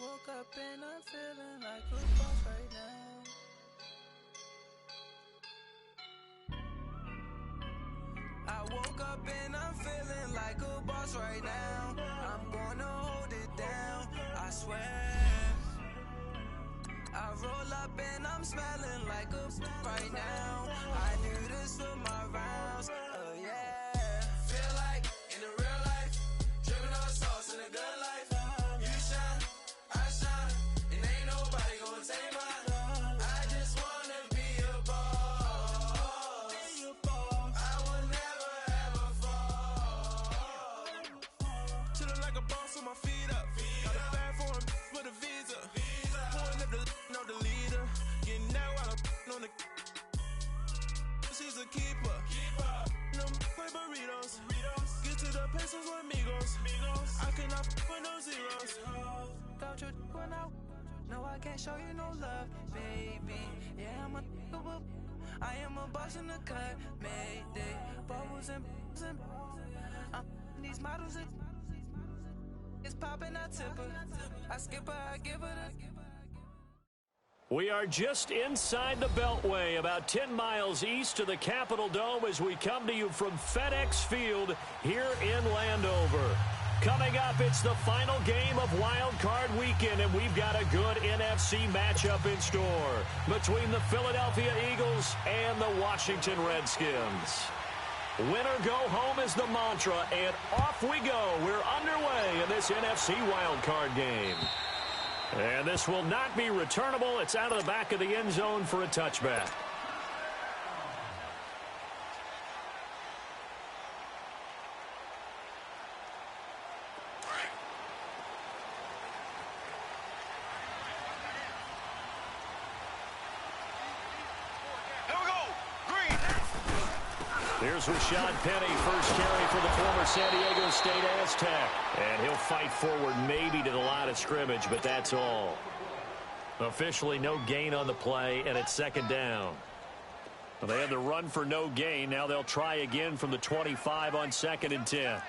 woke up and I'm feeling like a boss right now. I woke up and I'm feeling like a boss right now. I'm gonna hold it down, I swear. I roll up and I'm smelling like a right now. I do this for my rounds, oh yeah. Feel like in the real life, dripping on sauce in a good life. You shine, I shine, and ain't nobody gonna take mine. I just wanna be a boss. I will never ever fall. Chillin' like a boss with my feet up. Got a bag for him with a visa. Pulling up the leader. Getting out while I'm on the. She's a keeper. No play burritos. Get to the pesos with amigos. I cannot with no zeros. Don't you when no, I can't show you no love, baby. Yeah, I am a boss in the cut, Mayday. Bubbles and these models it's popping, I tip her. I skip her, I give her the. We are just inside the Beltway, about 10 miles east of the Capitol Dome as we come to you from FedEx Field here in Landover. Coming up, it's the final game of Wild Card Weekend, and we've got a good NFC matchup in store between the Philadelphia Eagles and the Washington Redskins. Winner go home is the mantra, and off we go. We're underway in this NFC Wild Card game. And this will not be returnable. It's out of the back of the end zone for a touchback. Here's Rashad Penny, first carry for the former San Diego State Aztec. And he'll fight forward maybe to the line of scrimmage, but that's all. Officially no gain on the play, and it's second down. Well, they had the run for no gain. Now they'll try again from the 25 on 2nd and 10.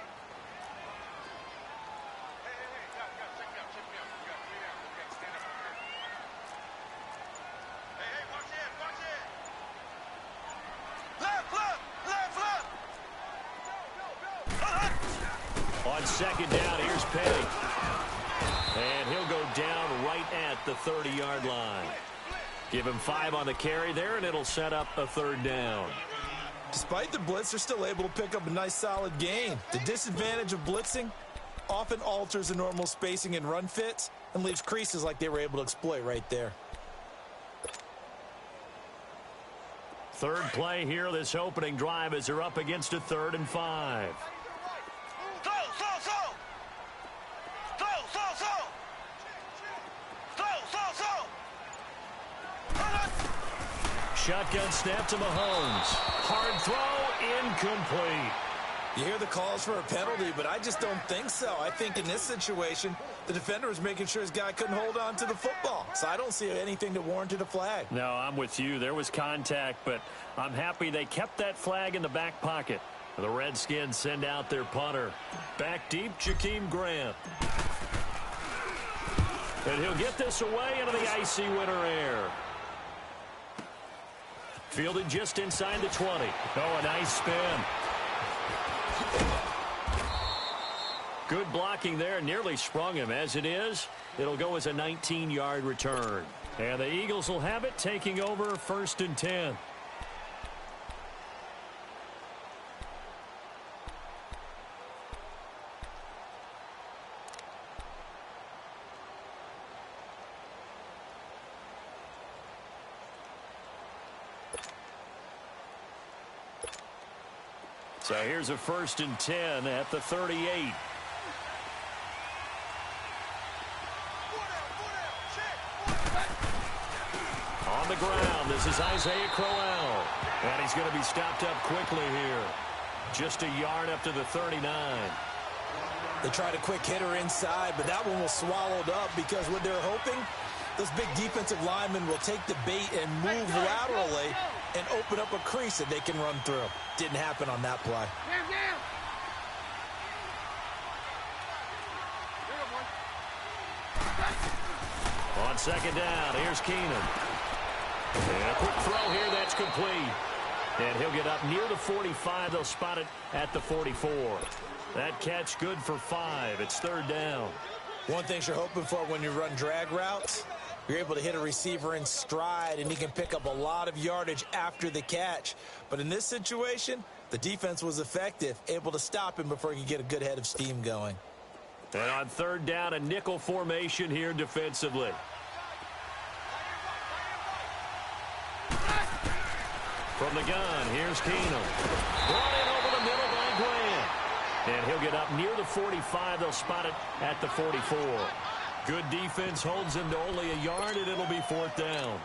On second down, here's Penny. And he'll go down right at the 30-yard line. Give him 5 on the carry there, and it'll set up a third down. Despite the blitz, they're still able to pick up a nice solid gain. The disadvantage of blitzing often alters the normal spacing and run fits and leaves creases like they were able to exploit right there. Third play here, this opening drive, as they're up against a 3rd and 5. Shotgun snap to Mahomes. Hard throw, incomplete. You hear the calls for a penalty, but I just don't think so. I think in this situation, the defender was making sure his guy couldn't hold on to the football. So I don't see anything that warranted a flag. No, I'm with you. There was contact, but I'm happy they kept that flag in the back pocket. The Redskins send out their punter. Back deep, Jakeem Grant. And he'll get this away into the icy winter air. Fielded just inside the 20. Oh, a nice spin. Good blocking there. Nearly sprung him. As it is, it'll go as a 19-yard return. And the Eagles will have it, taking over 1st and 10. So here's a 1st and 10 at the 38. On the ground, this is Isaiah Crowell. And he's going to be stopped up quickly here. Just a yard up to the 39. They tried a quick hitter inside, but that one was swallowed up because what they're hoping, those big defensive linemen will take the bait and move laterally and open up a crease that they can run through. Didn't happen on that play. On second down, here's Keenum. And a quick throw here, that's complete. And he'll get up near the 45. They'll spot it at the 44. That catch good for 5. It's third down. One thing you're hoping for when you run drag routes, you're able to hit a receiver in stride, and he can pick up a lot of yardage after the catch. But in this situation, the defense was effective, able to stop him before he could get a good head of steam going. And on third down, a nickel formation here defensively. From the gun, here's Keenum. Brought in over the middle by Grant. And he'll get up near the 45. They'll spot it at the 44. Good defense holds him to only a yard, and it'll be fourth down.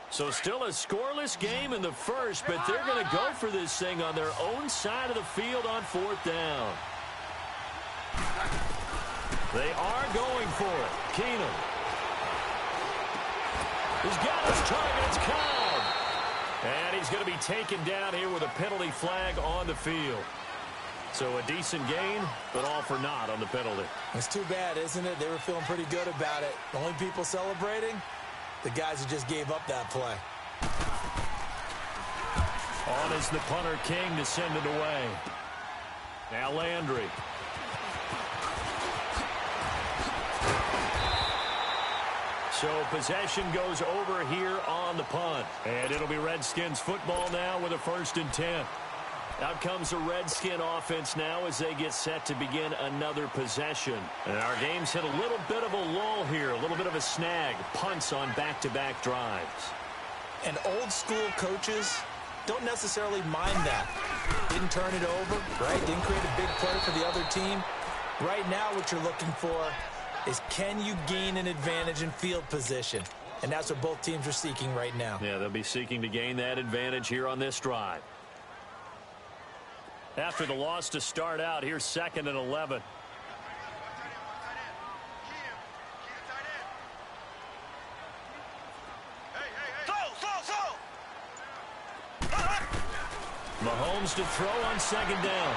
So still a scoreless game in the first, but they're going to go for this thing on their own side of the field on fourth down. They are going for it. Keenum. He's got his target. It's Cobb. And he's going to be taken down here with a penalty flag on the field. So a decent gain, but all for naught on the penalty. It's too bad, isn't it? They were feeling pretty good about it. The only people celebrating, the guys who just gave up that play. On is the punter, King, to send it away. Now Landry. So possession goes over here on the punt. And it'll be Redskins football now with a 1st and 10. Out comes the Redskin offense now as they get set to begin another possession. And our game's hit a little bit of a lull here, a little bit of a snag. Punts on back-to-back drives. And old-school coaches don't necessarily mind that. Didn't turn it over, right? Didn't create a big play for the other team. Right now what you're looking for is, can you gain an advantage in field position? And that's what both teams are seeking right now. Yeah, they'll be seeking to gain that advantage here on this drive. After the loss to start out, here's 2nd and 11. Mahomes to throw on 2nd down.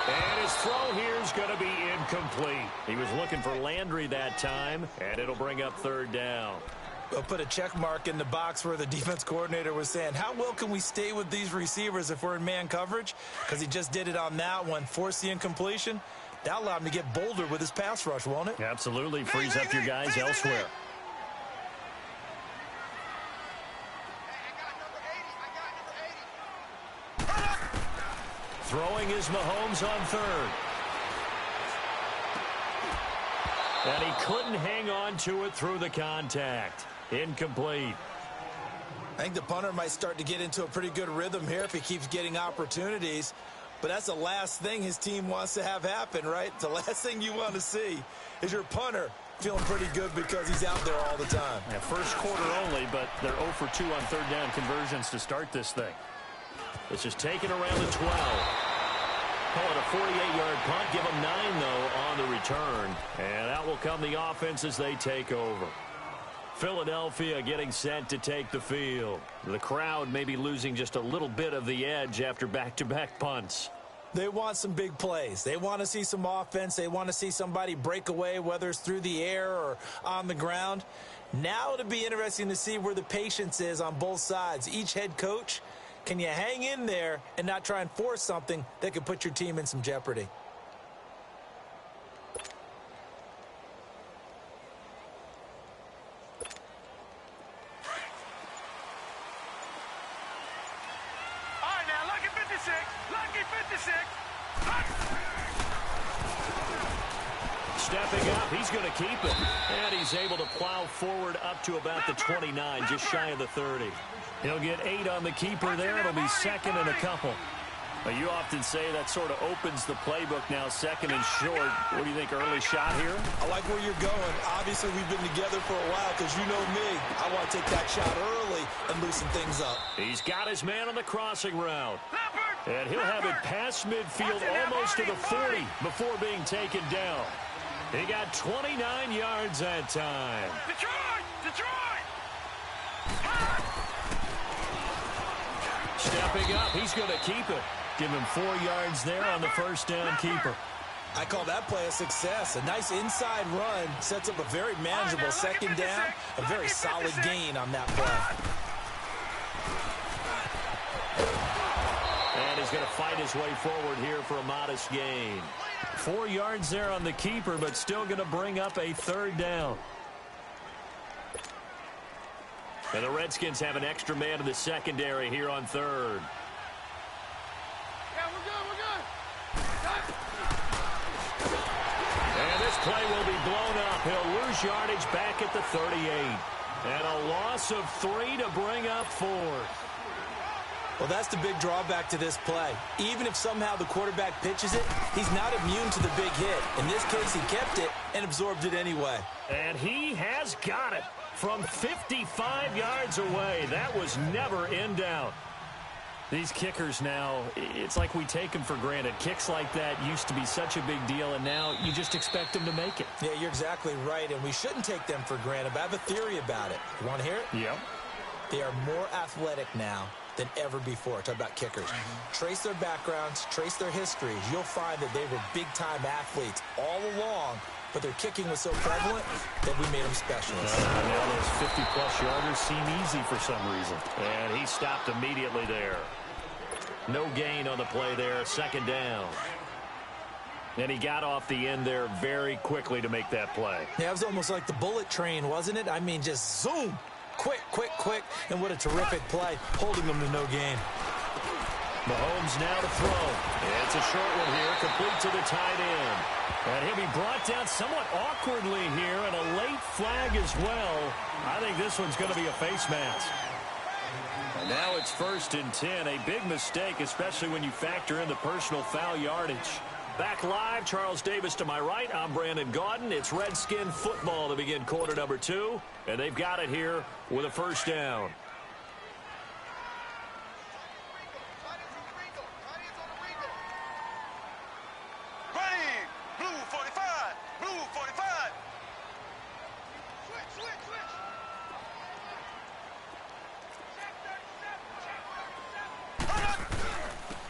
And his throw here is going to be incomplete. He was looking for Landry that time, and it'll bring up 3rd down. We'll put a check mark in the box where the defense coordinator was saying, how well can we stay with these receivers if we're in man coverage? Because he just did it on that one, forced the incompletion. That allowed him to get bolder with his pass rush, won't it? Absolutely. Frees up your guys elsewhere. Throwing is Mahomes on 3rd. And he couldn't hang on to it through the contact. Incomplete. I think the punter might start to get into a pretty good rhythm here if he keeps getting opportunities. But that's the last thing his team wants to have happen, right? The last thing you want to see is your punter feeling pretty good because he's out there all the time. Yeah, first quarter only, but they're 0 for 2 on 3rd down conversions to start this thing. It's just taken around the 12. Call it a 48-yard punt. Give them 9, though, on the return. And out will come the offense as they take over. Philadelphia getting set to take the field. The crowd may be losing just a little bit of the edge after back-to-back punts. They want some big plays. They want to see some offense. They want to see somebody break away, whether it's through the air or on the ground. Now it'll be interesting to see where the patience is on both sides. Each head coach, can you hang in there and not try and force something that could put your team in some jeopardy? All right, now, lucky 56. Lucky 56. Stepping up, he's going to keep it. And he's able to plow forward up to about the 29, just shy of the 30. He'll get 8 on the keeper there. It'll be 2nd and a couple. Now, you often say that sort of opens the playbook now, 2nd and short. What do you think, early shot here? I like where you're going. Obviously, we've been together for a while because you know me. I want to take that shot early and loosen things up. He's got his man on the crossing route. And he'll have it past midfield almost to the 40 before being taken down. He got 29 yards that time. Detroit! Detroit! Stepping up, he's going to keep it. Give him 4 yards there on the first down keeper. I call that play a success. A nice inside run sets up a very manageable second down. A very solid gain on that play. And he's going to fight his way forward here for a modest gain. 4 yards there on the keeper, but still going to bring up a third down. And the Redskins have an extra man in the secondary here on third. Yeah, we're good, we're good. And this play will be blown up. He'll lose yardage back at the 38. And a loss of 3 to bring up 4. Well, that's the big drawback to this play. Even if somehow the quarterback pitches it, he's not immune to the big hit. In this case, he kept it and absorbed it anyway. And he has got it from 55 yards away. That was never in doubt. These kickers now, it's like we take them for granted. Kicks like that used to be such a big deal, and now you just expect them to make it. Yeah, you're exactly right, and we shouldn't take them for granted. But I have a theory about it. You want to hear it? Yep. They are more athletic now than ever before. Talk about kickers. Trace their backgrounds, trace their histories. You'll find that they were big-time athletes all along, but their kicking was so prevalent that we made them specialists. Now those 50-plus yarders seem easy for some reason. And he stopped immediately there. No gain on the play there, second down. And he got off the end there very quickly to make that play. Yeah, it was almost like the bullet train, wasn't it? I mean, just zoom. Quick, quick, quick. And what a terrific play, holding them to no gain. Mahomes now to throw. It's a short one here, complete to the tight end. And he'll be brought down somewhat awkwardly here, and a late flag as well. I think this one's going to be a face mask. And now it's 1st and 10. A big mistake, especially when you factor in the personal foul yardage. Back live, Charles Davis to my right. I'm Brandon Gaudin. It's Redskin football to begin quarter number 2. And they've got it here with a first down.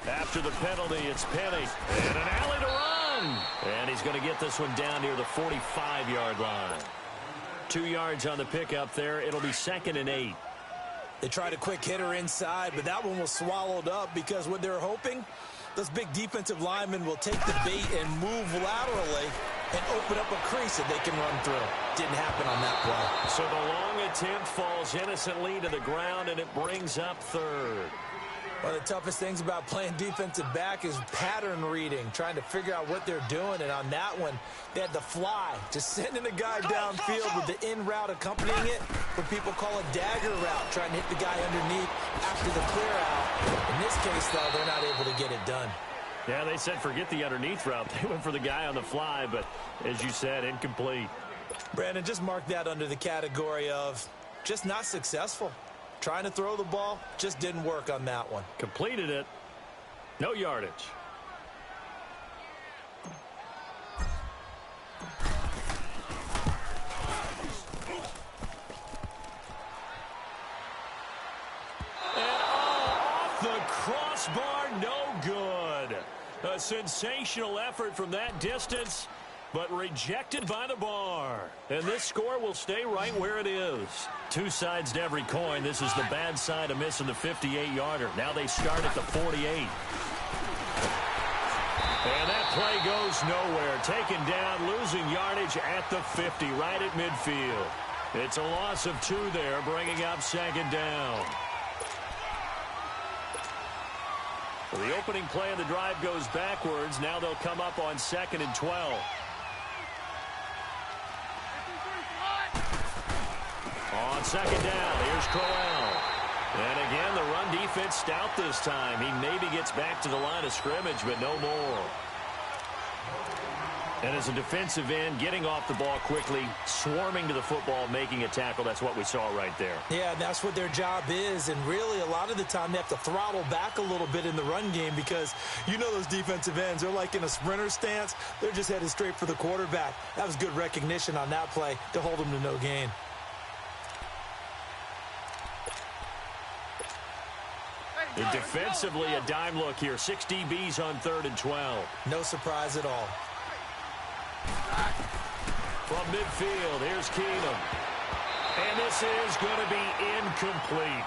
After the penalty, it's Penny. And an alley to run. And he's going to get this one down near the 45-yard line. 2 yards on the pickup there. It'll be 2nd and 8. They tried a quick hitter inside, but that one was swallowed up because what they're hoping, those big defensive linemen will take the bait and move laterally and open up a crease that they can run through. Didn't happen on that play. So the long attempt falls innocently to the ground, and it brings up 3rd. One of the toughest things about playing defensive back is pattern reading, trying to figure out what they're doing. And on that one, they had the fly, just sending the guy downfield with the in route accompanying it, what people call a dagger route, trying to hit the guy underneath after the clear out. In this case, though, they're not able to get it done. Yeah, they said forget the underneath route. They went for the guy on the fly, but as you said, incomplete. Brandon, just mark that under the category of just not successful. Trying to throw the ball, just didn't work on that one. Completed it. No yardage. And off the crossbar, no good. A sensational effort from that distance, but rejected by the bar. And this score will stay right where it is. 2 sides to every coin. This is the bad side of missing the 58-yarder. Now they start at the 48. And that play goes nowhere. Taken down, losing yardage at the 50, right at midfield. It's a loss of 2 there, bringing up 2nd down. Well, the opening play of the drive goes backwards. Now they'll come up on 2nd and 12. On 2nd down, here's Crowell. And again, the run defense stout this time. He maybe gets back to the line of scrimmage, but no more. And as a defensive end, getting off the ball quickly, swarming to the football, making a tackle, that's what we saw right there. Yeah, and that's what their job is. And really, a lot of the time, they have to throttle back a little bit in the run game because you know those defensive ends, they're like in a sprinter stance. They're just headed straight for the quarterback. That was good recognition on that play to hold them to no gain. Defensively, a dime look here. 6 DBs on 3rd and 12. No surprise at all. From midfield, here's Keenum. And this is going to be incomplete.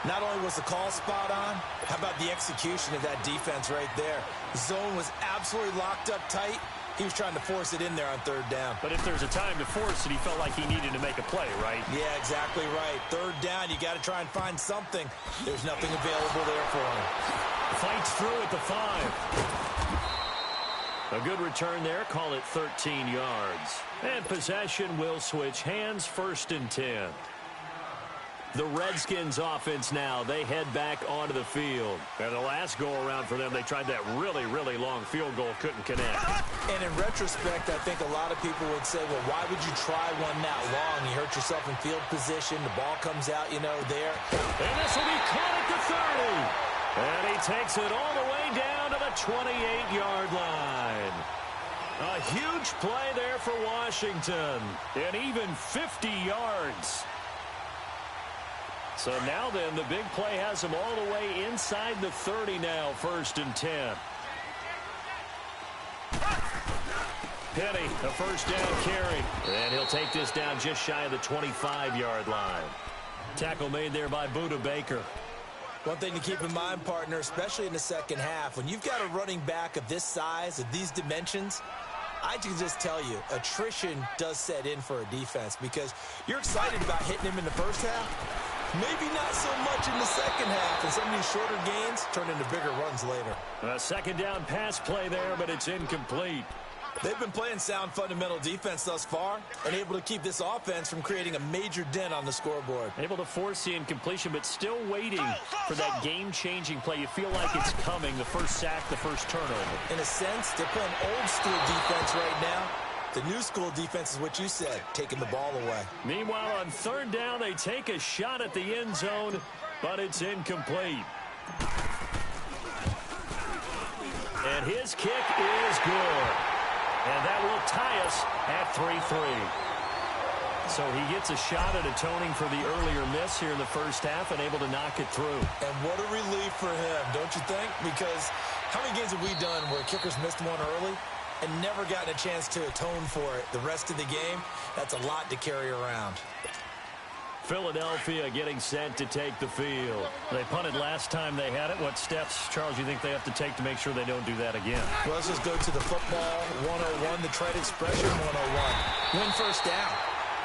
Not only was the call spot on, how about the execution of that defense right there? The zone was absolutely locked up tight. He was trying to force it in there on 3rd down. But if there's a time to force it, he felt like he needed to make a play, right? Yeah, exactly right. 3rd down, you got to try and find something. There's nothing available there for him. Fights through at the 5. A good return there. Call it 13 yards. And possession will switch hands. 1st and 10. The Redskins offense now, they head back onto the field. And the last go-around for them, they tried that really, really long field goal, couldn't connect. And in retrospect, I think a lot of people would say, well, why would you try one that long? You hurt yourself in field position. The ball comes out, you know, there. And this will be caught at the 30. And he takes it all the way down to the 28-yard line. A huge play there for Washington. And even 50 yards. So now then, the big play has him all the way inside the 30 now, 1st and 10. Penny, a 1st down carry. And he'll take this down just shy of the 25-yard line. Tackle made there by Budda Baker. One thing to keep in mind, partner, especially in the second half, when you've got a running back of this size, of these dimensions, I can just tell you, attrition does set in for a defense because you're excited about hitting him in the first half. Maybe not so much in the second half, and some of these shorter gains turn into bigger runs later. A 2nd down pass play there, but it's incomplete. They've been playing sound fundamental defense thus far and able to keep this offense from creating a major dent on the scoreboard. Able to force the incompletion, but still waiting for that game-changing play. You feel like it's coming, the first sack, the first turnover. In a sense, they're playing old-school defense right now. The new school defense is what you said, taking the ball away. Meanwhile, on 3rd down, they take a shot at the end zone, but it's incomplete. And his kick is good. And that will tie us at 3-3. So he gets a shot at atoning for the earlier miss here in the first half and able to knock it through. And what a relief for him, don't you think? Because how many games have we done where kickers missed one early and never gotten a chance to atone for it the rest of the game? That's a lot to carry around. Philadelphia getting set to take the field. They punted last time they had it. What steps, Charles, you think they have to take to make sure they don't do that again? Well, let's just go to the football 101, the trade expression 101. Win 1st down.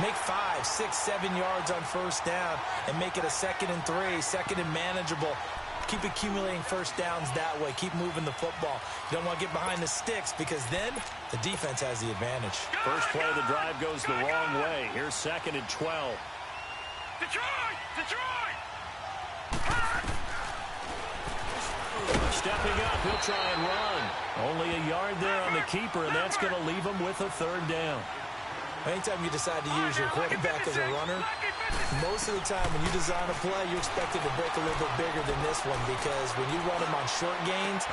Make 5, 6, 7 yards on 1st down and make it a 2nd and 3, 2nd and manageable. Keep accumulating 1st downs that way. Keep moving the football. You don't want to get behind the sticks because then the defense has the advantage. First play of the drive goes the wrong way. Here's 2nd and 12. Detroit! Detroit! Stepping up, he'll try and run. Only a yard there on the keeper, and that's going to leave him with a 3rd down. Anytime you decide to use your quarterback as a runner, most of the time when you design a play, you expect it to break a little bit bigger than this one because when you run him on short gains...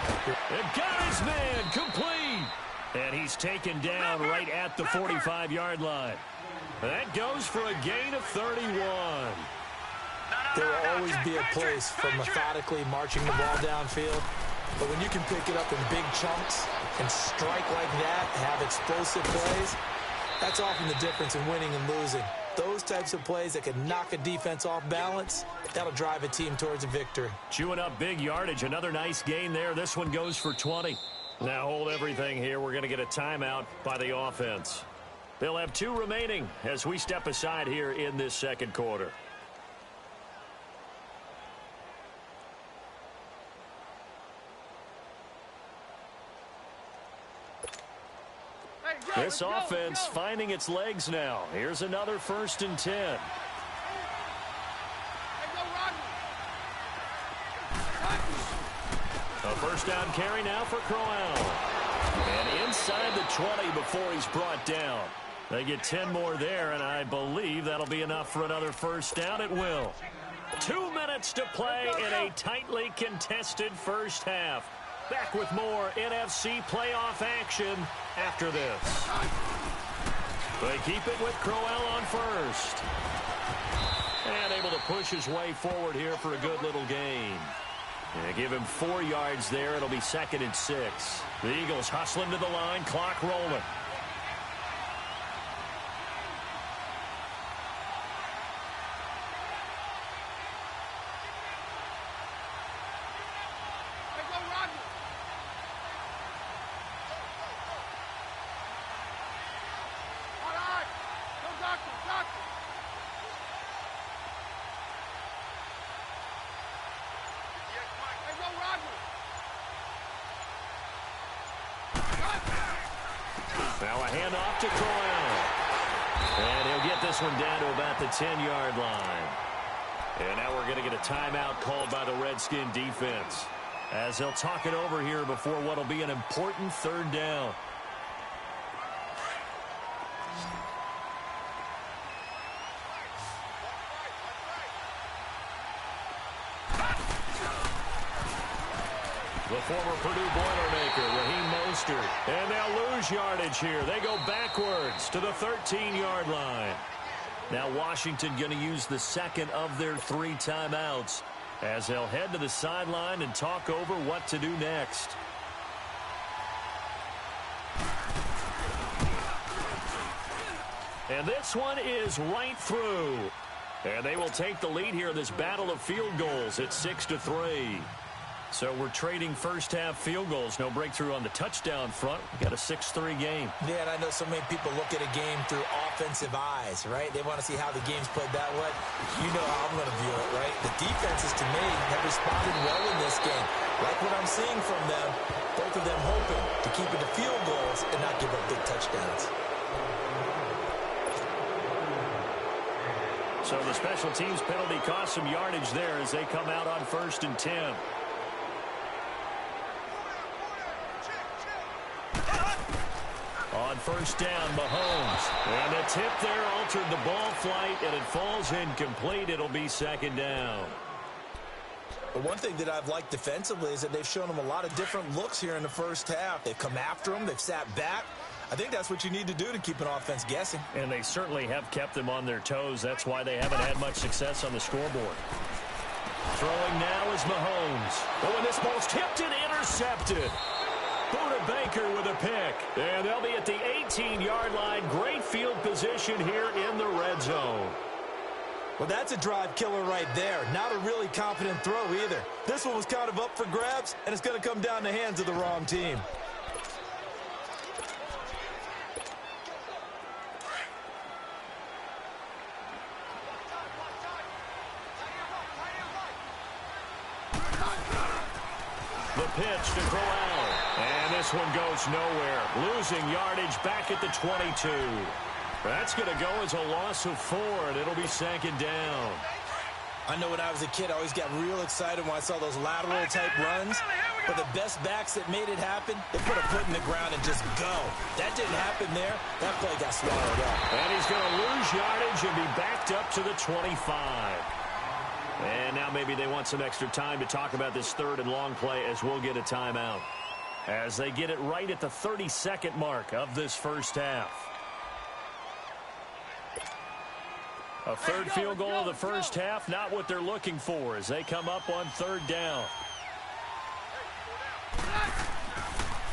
It got his man complete. And he's taken down right at the 45-yard line. That goes for a gain of 31. There will always be a place for methodically marching the ball downfield. But when you can pick it up in big chunks and strike like that, have explosive plays, that's often the difference in winning and losing. Those types of plays that can knock a defense off balance, that'll drive a team towards a victory. Chewing up big yardage. Another nice gain there. This one goes for 20. Now hold everything here. We're going to get a timeout by the offense. They'll have 2 remaining as we step aside here in this 2nd quarter. This offense finding its legs now. Here's another 1st and 10. A 1st down carry now for Crowell. And inside the 20 before he's brought down. They get 10 more there, and I believe that'll be enough for another first down. It will. 2 minutes to play in a tightly contested first half. Back with more NFC playoff action after this. They keep it with Crowell on first. And able to push his way forward here for a good little gain. They give him 4 yards there. It'll be 2nd and 6. The Eagles hustling to the line, clock rolling. Now a handoff to Crowell. And he'll get this one down to about the 10-yard line. And now we're going to get a timeout called by the Redskin defense, as they'll talk it over here before what will be an important 3rd down. The former Purdue Boilermaker, Raheem Mostert. And they'll lose yardage here. They go backwards to the 13-yard line. Now Washington going to use the 2nd of their 3 timeouts as they'll head to the sideline and talk over what to do next. And this one is right through. And they will take the lead here in this battle of field goals at 6-3. So we're trading first-half field goals. No breakthrough on the touchdown front. We got a 6-3 game. Yeah, and I know so many people look at a game through offensive eyes, right? They want to see how the game's played that way. You know how I'm going to view it, right? The defenses, to me, have responded well in this game. Like what I'm seeing from them, both of them hoping to keep it to field goals and not give up big touchdowns. So the special teams penalty cost some yardage there as they come out on 1st and 10. On 1st down, Mahomes. And the tip there altered the ball flight, and it falls incomplete. It'll be 2nd down. But one thing that I've liked defensively is that they've shown them a lot of different looks here in the first half. They've come after them. They've sat back. I think that's what you need to do to keep an offense guessing. And they certainly have kept them on their toes. That's why they haven't had much success on the scoreboard. Throwing now is Mahomes. Oh, and this ball's tipped and intercepted. Buda Baker with a pick. And they'll be at the 18-yard line. Great field position here in the red zone. Well, that's a drive killer right there. Not a really confident throw either. This one was kind of up for grabs, and it's going to come down the hands of the wrong team. The pitch to Crowell. And this one goes nowhere. Losing yardage back at the 22. That's going to go as a loss of 4, and it'll be 2nd down. I know when I was a kid, I always got real excited when I saw those lateral-type runs. But the best backs that made it happen, they put a foot in the ground and just go. That didn't happen there. That play got swallowed up. And he's going to lose yardage and be backed up to the 25. And now maybe they want some extra time to talk about this 3rd and long play as we'll get a timeout. As they get it right at the 32nd mark of this first half. A 3rd field goal of the first half, not what they're looking for as they come up on 3rd down.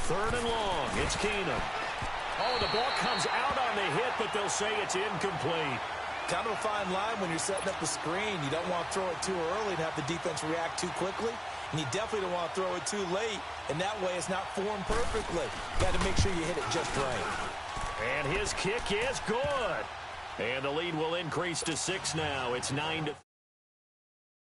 3rd and long, it's Keenum. Oh, the ball comes out on the hit, but they'll say it's incomplete. Kind of a fine line when you're setting up a screen. You don't want to throw it too early and have the defense react too quickly. And you definitely don't want to throw it too late. And that way it's not formed perfectly. Got to make sure you hit it just right. And his kick is good. And the lead will increase to 6 now. It's 9-3.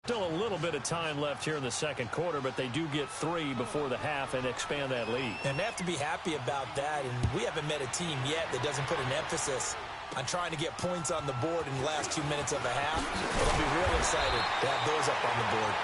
Still a little bit of time left here in the second quarter, but they do get 3 before the half and expand that lead. And they have to be happy about that. And we haven't met a team yet that doesn't put an emphasis on trying to get points on the board in the last 2 minutes of a half. But I'll be real excited to have those up on the board.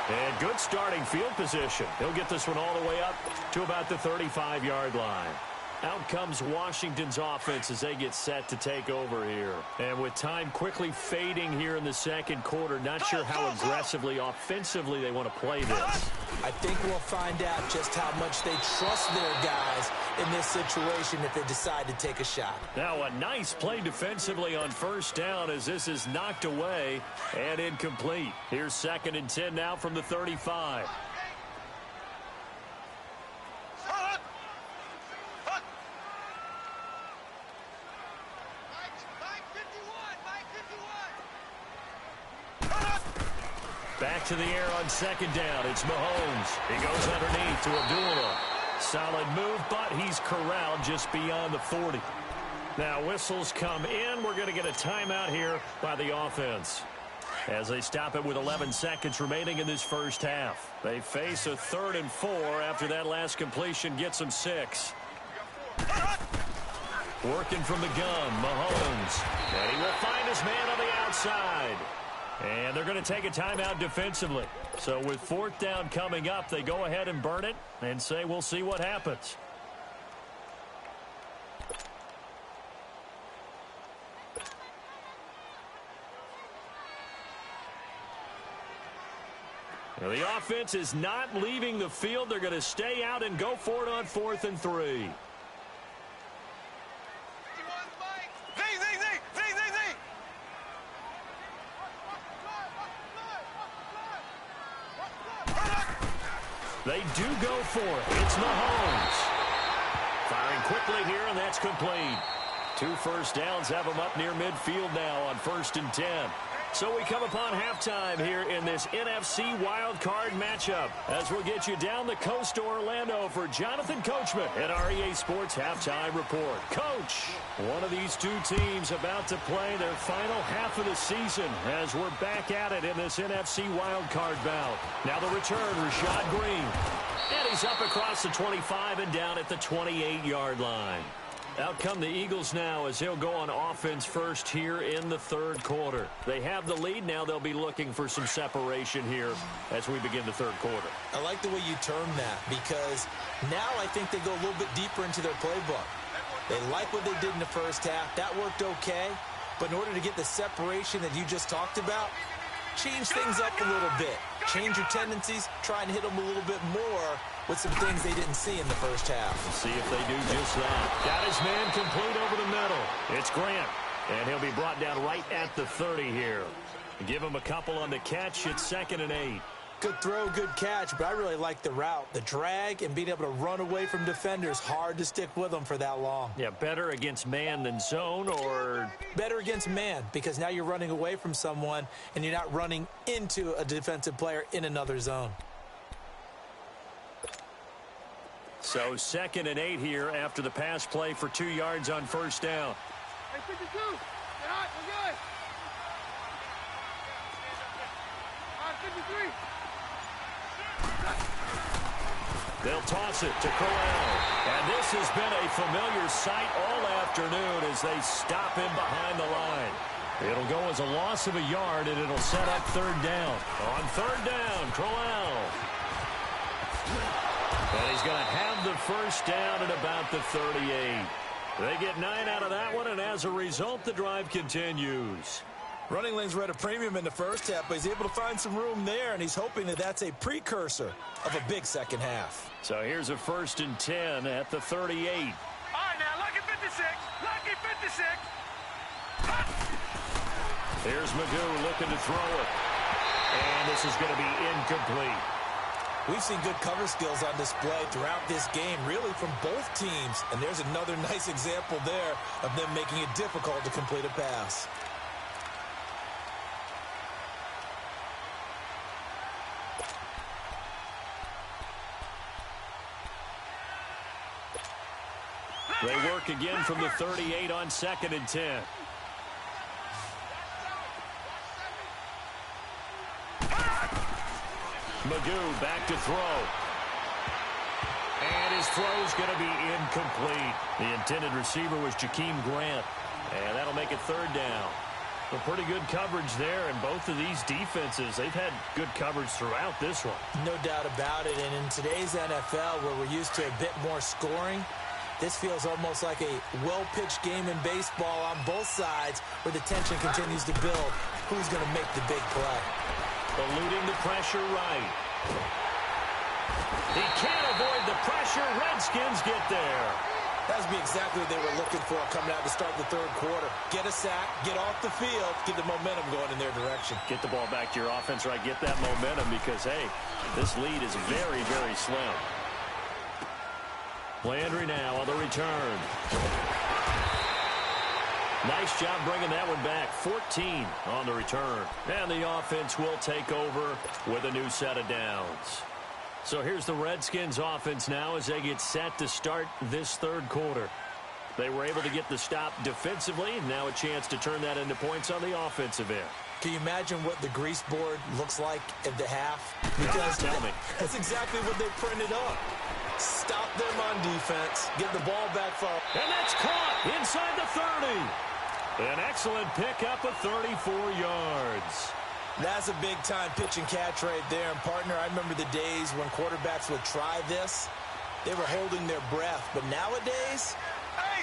And good starting field position. He'll get this one all the way up to about the 35-yard line. Out comes Washington's offense as they get set to take over here. And with time quickly fading here in the second quarter, not sure how aggressively, offensively they want to play this. I think we'll find out just how much they trust their guys in this situation if they decide to take a shot. Now a nice play defensively on first down as this is knocked away and incomplete. Here's 2nd and 10 now from the 35. Back to the air on 2nd down. It's Mahomes. He goes underneath to Abdullah. Solid move, but he's corralled just beyond the 40. Now whistles come in. We're going to get a timeout here by the offense as they stop it with 11 seconds remaining in this first half. They face a 3rd and 4 after that last completion gets them 6. Working from the gun, Mahomes. And he will find his man on the outside. And they're going to take a timeout defensively. So with 4th down coming up, they go ahead and burn it and say we'll see what happens. Now the offense is not leaving the field. They're going to stay out and go for it on 4th and 3. They do go for it. It's Mahomes. Firing quickly here, and that's complete. 2 first downs have them up near midfield now on 1st and 10. So we come upon halftime here in this NFC wildcard matchup as we'll get you down the coast to Orlando for Jonathan Coachman at our EA Sports Halftime Report. Coach, one of these two teams about to play their final half of the season as we're back at it in this NFC wildcard bout. Now the return, Rashad Green. And he's up across the 25 and down at the 28-yard line. Out come the Eagles now as they'll go on offense first here in the 3rd quarter. They have the lead. Now they'll be looking for some separation here as we begin the 3rd quarter. I like the way you term that because now I think they go a little bit deeper into their playbook. They like what they did in the first half. That worked okay. But in order to get the separation that you just talked about, change things up a little bit. Change your tendencies. Try and hit them a little bit more with some things they didn't see in the first half. We'll see if they do just that. Got his man complete over the middle. It's Grant. And he'll be brought down right at the 30 here. Give him a couple on the catch. It's 2nd and 8. Good throw, good catch, but I really like the route. The drag and being able to run away from defenders, hard to stick with them for that long. Yeah, better against man than zone, or? Better against man, because now you're running away from someone and you're not running into a defensive player in another zone. So 2nd and 8 here after the pass play for 2 yards on first down. Hey, 52. Get hot. We're good. All right, 53. They'll toss it to Corral. And this has been a familiar sight all afternoon as they stop him behind the line. It'll go as a loss of a yard, and it'll set up 3rd down. On 3rd down, Corral. And he's going to have the first down at about the 38. They get 9 out of that one, and as a result, the drive continues. Running lanes were at a premium in the first half, but he's able to find some room there, and he's hoping that that's a precursor of a big second half. So here's a 1st and 10 at the 38. All right, now, lucky 56. Lucky 56. Here's Magoo looking to throw it. And this is going to be incomplete. We've seen good cover skills on display throughout this game, really from both teams. And there's another nice example there of them making it difficult to complete a pass. They work again from the 38 on 2nd and 10. Magoo back to throw. And his throw's going to be incomplete. The intended receiver was Jakeem Grant. And that'll make it 3rd down. Well, pretty good coverage there, and both of these defenses, they've had good coverage throughout this one. No doubt about it, and in today's NFL, where we're used to a bit more scoring, This feels almost like a well-pitched game in baseball on both sides where the tension continues to build. Who's going to make the big play? Eluding the pressure right. He can't avoid the pressure. Redskins get there. That would be exactly what they were looking for coming out to start the third quarter. Get a sack, get off the field, get the momentum going in their direction. Get the ball back to your offense, right? Get that momentum because, hey, this lead is very, very slim. Landry now on the return. Nice job bringing that one back. 14 on the return. And the offense will take over with a new set of downs. So here's the Redskins offense now as they get set to start this third quarter. They were able to get the stop defensively. Now a chance to turn that into points on the offensive end. Can you imagine what the grease board looks like at the half? Because tell me. That's exactly what they printed up. Stop them on defense. Get the ball back far. And that's caught inside the 30. An excellent pickup of 34 yards. That's a big-time pitch and catch right there. And, partner, I remember the days when quarterbacks would try this. They were holding their breath. But nowadays,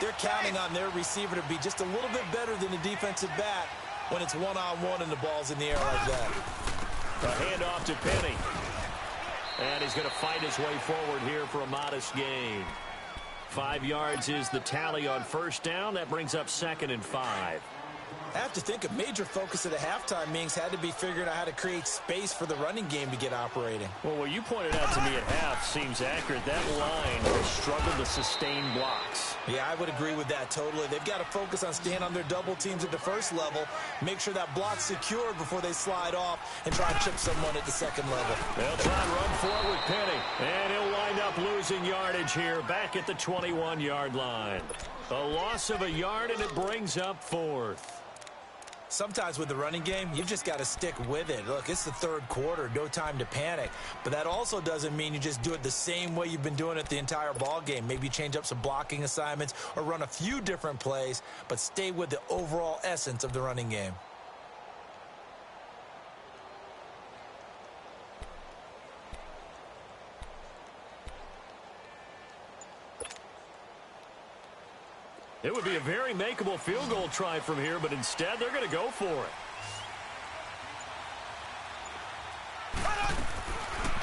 they're counting on their receiver to be just a little bit better than the defensive back when it's one-on-one and the ball's in the air like that. A handoff to Penny. And he's going to fight his way forward here for a modest gain. 5 yards is the tally on first down. That brings up 2nd and 5. I have to think a major focus at the halftime meetings had to be figuring out how to create space for the running game to get operating. Well, what you pointed out to me at half seems accurate. That line has struggled to sustain blocks. Yeah, I would agree with that totally. They've got to focus on staying on their double teams at the first level, make sure that block's secured before they slide off and try and chip someone at the second level. They'll try and run for it with Penny. And he'll wind up losing yardage here back at the 21-yard line. A loss of a yard, and it brings up 4th. Sometimes with the running game, you've just got to stick with it. Look, it's the third quarter, no time to panic. But that also doesn't mean you just do it the same way you've been doing it the entire ball game. Maybe change up some blocking assignments or run a few different plays, but stay with the overall essence of the running game. It would be a very makeable field goal try from here, but instead they're going to go for it.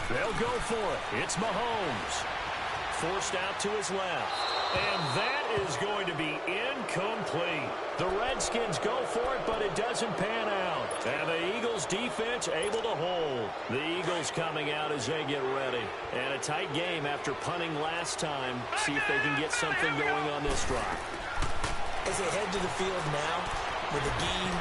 They'll go for it. It's Mahomes. Forced out to his left. And that is going to be incomplete. The Redskins go for it, but it doesn't pan out. And the Eagles defense able to hold. The Eagles coming out as they get ready. And a tight game after punting last time. See if they can get something going on this drive. As they head to the field now, with the game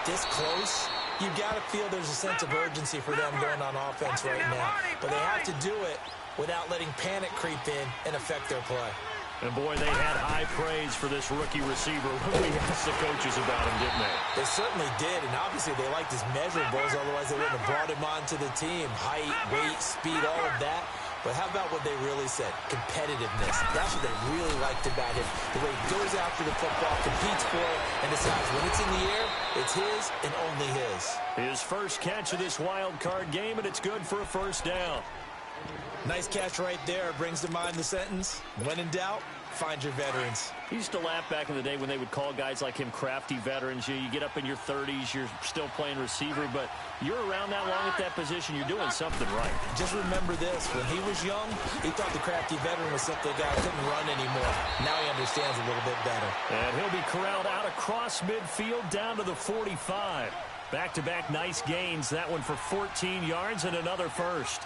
this close, you've got to feel there's a sense of urgency for them going on offense right now. But they have to do it without letting panic creep in and affect their play. And, boy, they had high praise for this rookie receiver when we asked the coaches about him, didn't they? They certainly did, and obviously they liked his measurables, otherwise they wouldn't have brought him onto the team. Height, weight, speed, all of that. But how about what they really said? Competitiveness. That's what they really liked about him. The way he goes after the football, competes for it, and decides when it's in the air, it's his and only his. His first catch of this wild card game, and it's good for a first down. Nice catch right there. Brings to mind the sentence, when in doubt, find your veterans. He used to laugh back in the day when they would call guys like him crafty veterans. You get up in your 30s, you're still playing receiver, but you're around that long at that position, you're doing something right. Just remember this, when he was young, he thought the crafty veteran was simply a guy who couldn't run anymore. Now he understands a little bit better. And he'll be corralled out across midfield down to the 45. Back-to-back nice gains, that one for 14 yards and another first.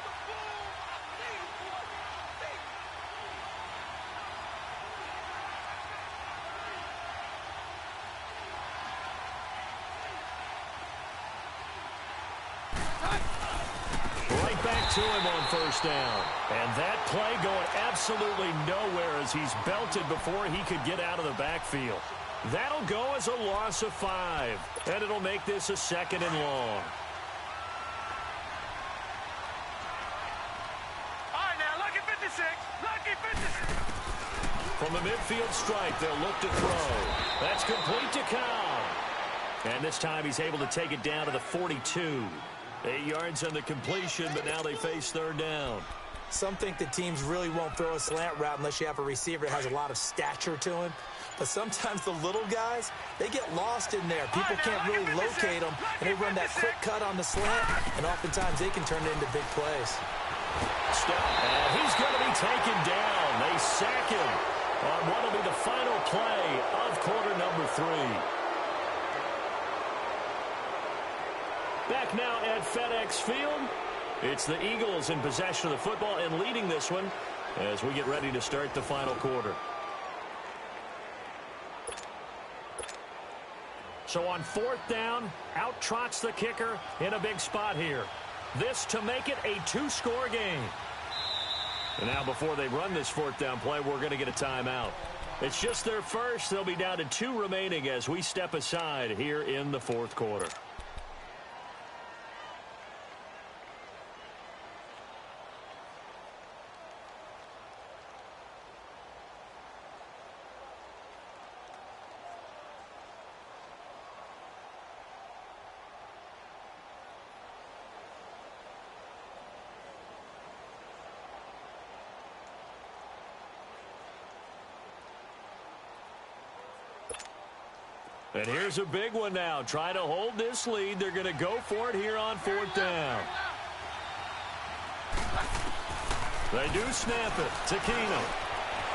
To him on first down. And that play going absolutely nowhere as he's belted before he could get out of the backfield. That'll go as a loss of 5. And it'll make this a 2nd and long. All right, now, lucky 56. Lucky 56. From the midfield stripe, they'll look to throw. That's complete to Cobb. And this time he's able to take it down to the 42. 8 yards on the completion, but now they face third down. Some think that teams really won't throw a slant route unless you have a receiver that has a lot of stature to him. But sometimes the little guys, they get lost in there. People can't really locate them, and they run that quick cut on the slant, and oftentimes they can turn it into big plays. And he's going to be taken down. They sack him on what will be the final play of quarter number 3. Back now at FedEx Field. It's the Eagles in possession of the football and leading this one as we get ready to start the final quarter. So on 4th down, out trots the kicker in a big spot here. This to make it a 2-score game. And now before they run this 4th down play, we're going to get a timeout. It's just their first. They'll be down to 2 remaining as we step aside here in the 4th quarter. And here's a big one now. Trying to hold this lead. They're going to go for it here on 4th down. They do snap it to Keenum.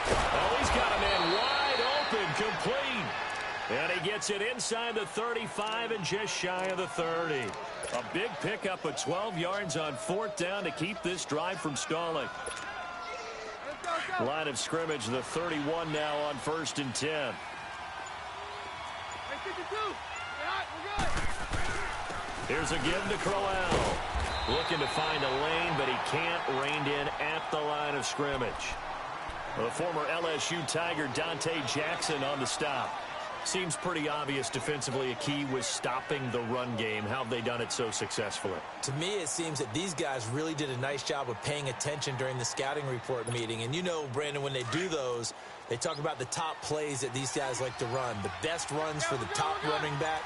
Oh, he's got a man wide open, complete. And he gets it inside the 35 and just shy of the 30. A big pickup of 12 yards on 4th down to keep this drive from stalling. Line of scrimmage, the 31 now on 1st and 10. Here's a give to Crowell. Looking to find a lane, but he can't. Reined in at the line of scrimmage. The former LSU Tiger Dante Jackson on the stop. Seems pretty obvious defensively a key was stopping the run game. How have they done it so successfully? To me, it seems that these guys really did a nice job of paying attention during the scouting report meeting. And you know, Brandon, when they do those, they talk about the top plays that these guys like to run. The best runs for the top running back.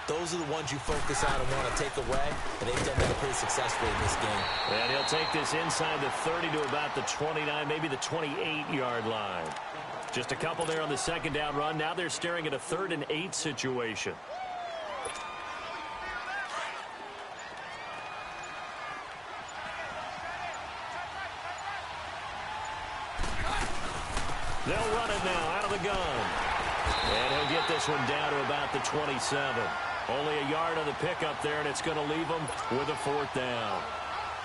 Those are the ones you focus on and want to take away, and they've done that pretty successfully in this game. And he'll take this inside the 30 to about the 29, maybe the 28-yard line. Just a couple there on the 2nd down run. Now they're staring at a 3rd and 8 situation. They'll run it now out of the gun. And he'll get this one down to about the 27. Only a yard on the pickup there, and it's going to leave him with a 4th down.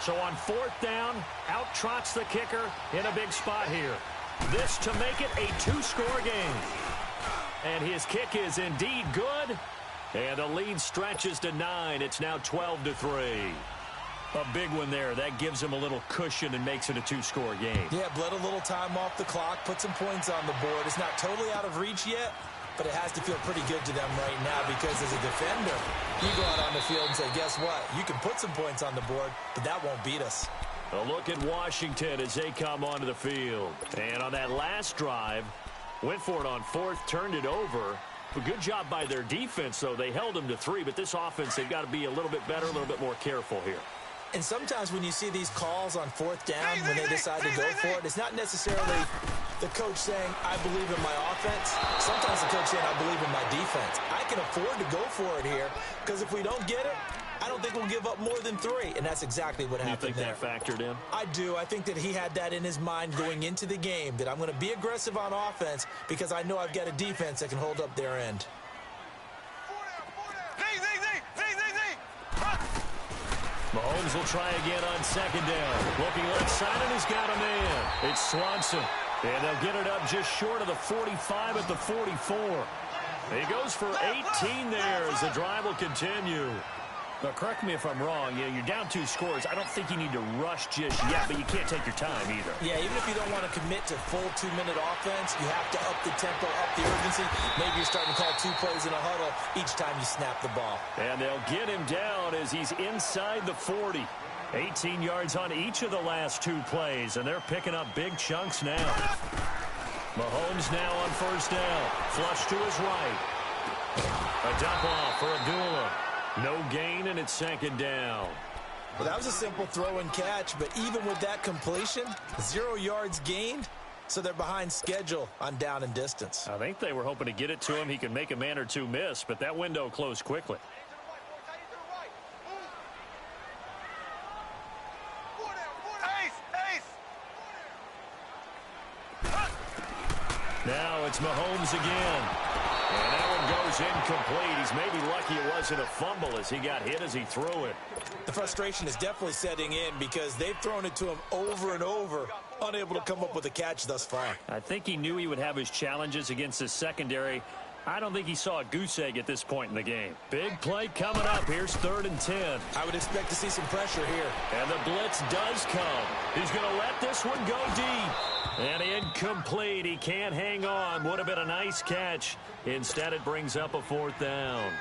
So on 4th down, out trots the kicker in a big spot here. This to make it a 2-score game. And his kick is indeed good. And the lead stretches to 9. It's now 12-3. A big one there. That gives him a little cushion and makes it a 2-score game. Yeah, bled a little time off the clock, put some points on the board. It's not totally out of reach yet, but it has to feel pretty good to them right now because as a defender, you go out on the field and say, guess what? You can put some points on the board, but that won't beat us. A look at Washington as they come onto the field. And on that last drive, went for it on 4th, turned it over. A good job by their defense, though. They held them to 3, but this offense, they've got to be a little bit better, a little bit more careful here. And sometimes when you see these calls on 4th down, when they decide to go for it, it's not necessarily the coach saying, I believe in my offense. Sometimes the coach saying, I believe in my defense. I can afford to go for it here because if we don't get it, I don't think we'll give up more than 3, and that's exactly what happened there. You think that factored in? I do. I think that he had that in his mind going into the game, that I'm going to be aggressive on offense because I know I've got a defense that can hold up their end. Mahomes will try again on 2nd down. Looking left side, and he's got a man. It's Swanson, and they'll get it up just short of the 45 at the 44. He goes for 18 there as the drive will continue. Now, correct me if I'm wrong. Yeah, you're down 2 scores. I don't think you need to rush just yet, but you can't take your time either. Yeah, even if you don't want to commit to full 2-minute offense, you have to up the tempo, up the urgency. Maybe you're starting to call 2 plays in a huddle each time you snap the ball. And they'll get him down as he's inside the 40. 18 yards on each of the last 2 plays, and they're picking up big chunks now. Mahomes now on 1st down. Flush to his right. A dump off for Abdullah. No gain, and it's 2nd down. Well, that was a simple throw and catch, but even with that completion, 0 yards gained, so they're behind schedule on down and distance. I think they were hoping to get it to him. He could make a man or two miss, but that window closed quickly. Now it's Mahomes again. And that one goes incomplete. He's maybe lucky it wasn't a fumble as he got hit as he threw it. The frustration is definitely setting in because they've thrown it to him over and over, unable to come up with a catch thus far. I think he knew he would have his challenges against his secondary. I don't think he saw a goose egg at this point in the game. Big play coming up. Here's 3rd and 10. I would expect to see some pressure here. And the blitz does come. He's going to let this one go deep. And incomplete. He can't hang on. Would have been a nice catch. Instead, it brings up a 4th down.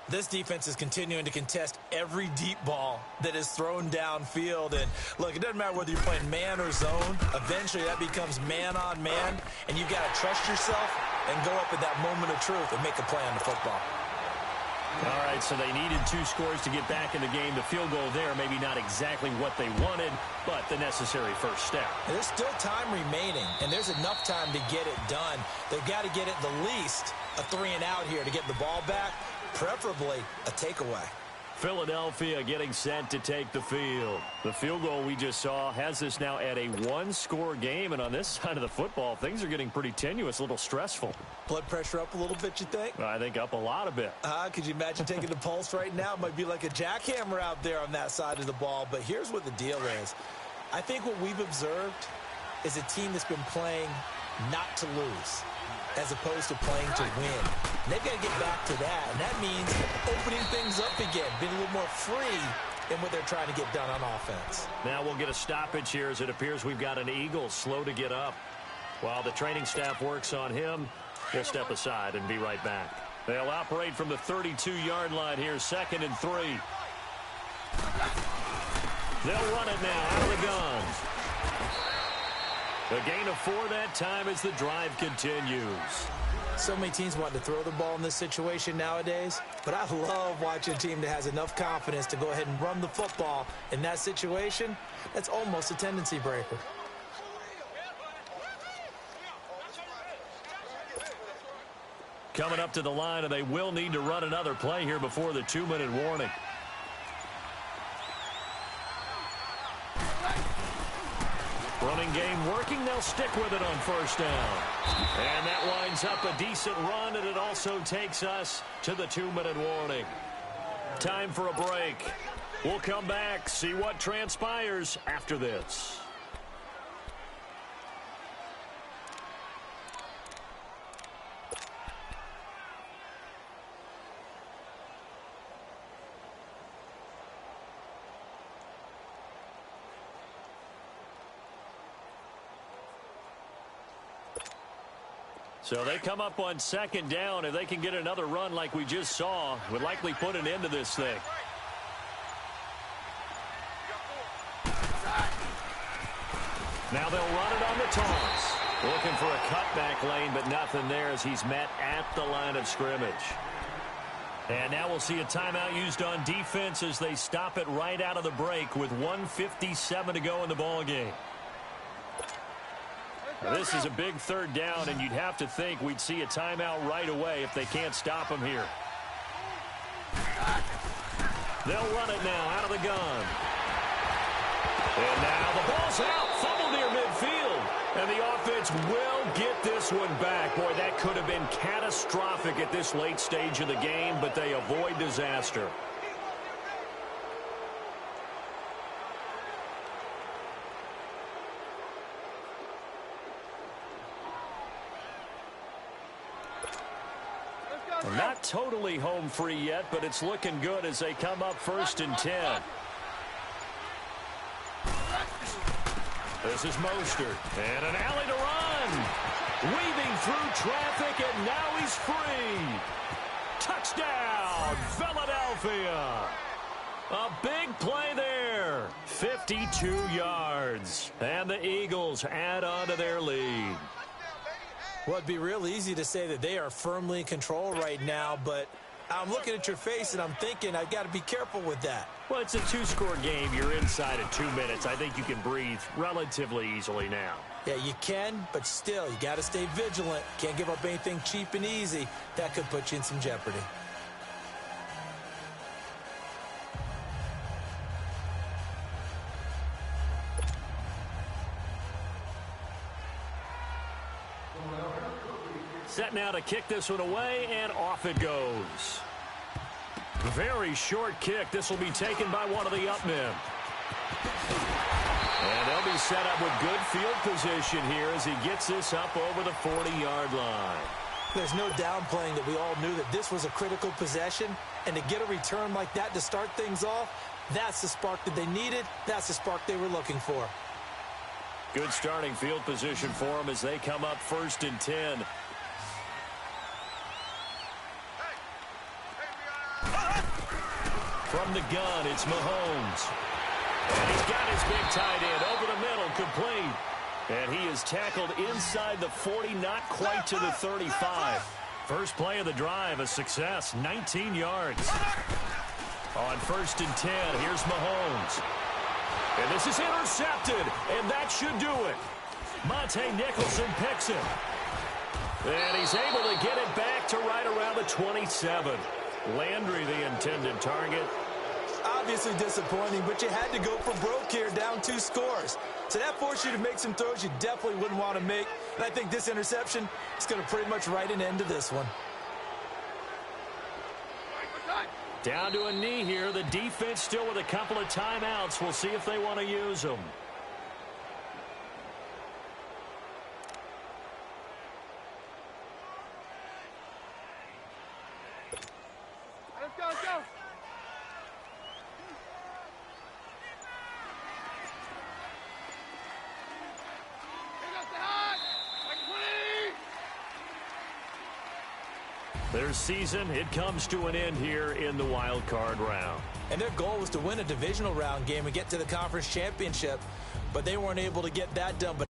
This defense is continuing to contest every deep ball that is thrown downfield. And, look, it doesn't matter whether you're playing man or zone. Eventually, that becomes man-on-man, and you've got to trust yourself and go up at that moment of truth and make a play on the football. All right, so they needed 2 scores to get back in the game. The field goal there, maybe not exactly what they wanted, but the necessary first step. And there's still time remaining, and there's enough time to get it done. They've got to get at the least a 3-and-out here to get the ball back, preferably a takeaway. Philadelphia getting set to take the field. The field goal we just saw has this now at a 1-score game, and on this side of the football, things are getting pretty tenuous, a little stressful. Blood pressure up a little bit, you think? I think up a lot a bit. Could you imagine taking the pulse right now? It might be like a jackhammer out there on that side of the ball, but here's what the deal is. I think what we've observed is a team that's been playing not to lose, as opposed to playing to win. And they've got to get back to that, and that means opening things up again, being a little more free in what they're trying to get done on offense. Now we'll get a stoppage here as it appears we've got an Eagle slow to get up. While the training staff works on him, we'll step aside and be right back. They'll operate from the 32-yard line here, 2nd and 3. They'll run it now out of the gun. A gain of 4 that time as the drive continues. So many teams want to throw the ball in this situation nowadays, but I love watching a team that has enough confidence to go ahead and run the football in that situation. That's almost a tendency breaker. Coming up to the line, and they will need to run another play here before the 2-minute warning. Running game working. They'll stick with it on 1st down. And that winds up a decent run, and it also takes us to the 2-minute warning. Time for a break. We'll come back, see what transpires after this. So they come up on 2nd down. If they can get another run like we just saw, would likely put an end to this thing. Now they'll run it on the toss. Looking for a cutback lane, but nothing there as he's met at the line of scrimmage. And now we'll see a timeout used on defense as they stop it right out of the break with 1:57 to go in the ballgame. This is a big 3rd down, and you'd have to think we'd see a timeout right away if they can't stop him here. They'll run it now out of the gun. And now the ball's out, fumbled near midfield. And the offense will get this one back. Boy, that could have been catastrophic at this late stage of the game, but they avoid disaster. Not totally home free yet, but it's looking good as they come up 1st and 10. This is Mostert, and an alley to run. Weaving through traffic, and now he's free. Touchdown, Philadelphia. A big play there. 52 yards. And the Eagles add on to their lead. Well, it'd be real easy to say that they are firmly in control right now, but I'm looking at your face, and I'm thinking I've got to be careful with that. Well, it's a two-score game. You're inside of 2 minutes. I think you can breathe relatively easily now. Yeah, you can, but still, you got to stay vigilant. Can't give up anything cheap and easy. That could put you in some jeopardy. Set now to kick this one away, and off it goes. Very short kick. This will be taken by one of the up men. And they'll be set up with good field position here as he gets this up over the 40-yard line. There's no downplaying that we all knew that this was a critical possession, and to get a return like that to start things off, that's the spark that they needed. That's the spark they were looking for. Good starting field position for them as they come up 1st and 10. From the gun, it's Mahomes. And he's got his big tight end over the middle, complete. And he is tackled inside the 40, not quite to the 35. First play of the drive, a success, 19 yards. On 1st and 10, here's Mahomes. And this is intercepted, and that should do it. Monte Nicholson picks him. And he's able to get it back to right around the 27. Landry, the intended target. Obviously disappointing, but you had to go for broke here, down 2 scores. So that forced you to make some throws you definitely wouldn't want to make. And I think this interception is going to pretty much write an end to this one. Down to a knee here. The defense still with a couple of timeouts. We'll see if they want to use them. Let's go. Their season, it comes to an end here in the wild card round. And their goal was to win a divisional round game and get to the conference championship, but they weren't able to get that done. But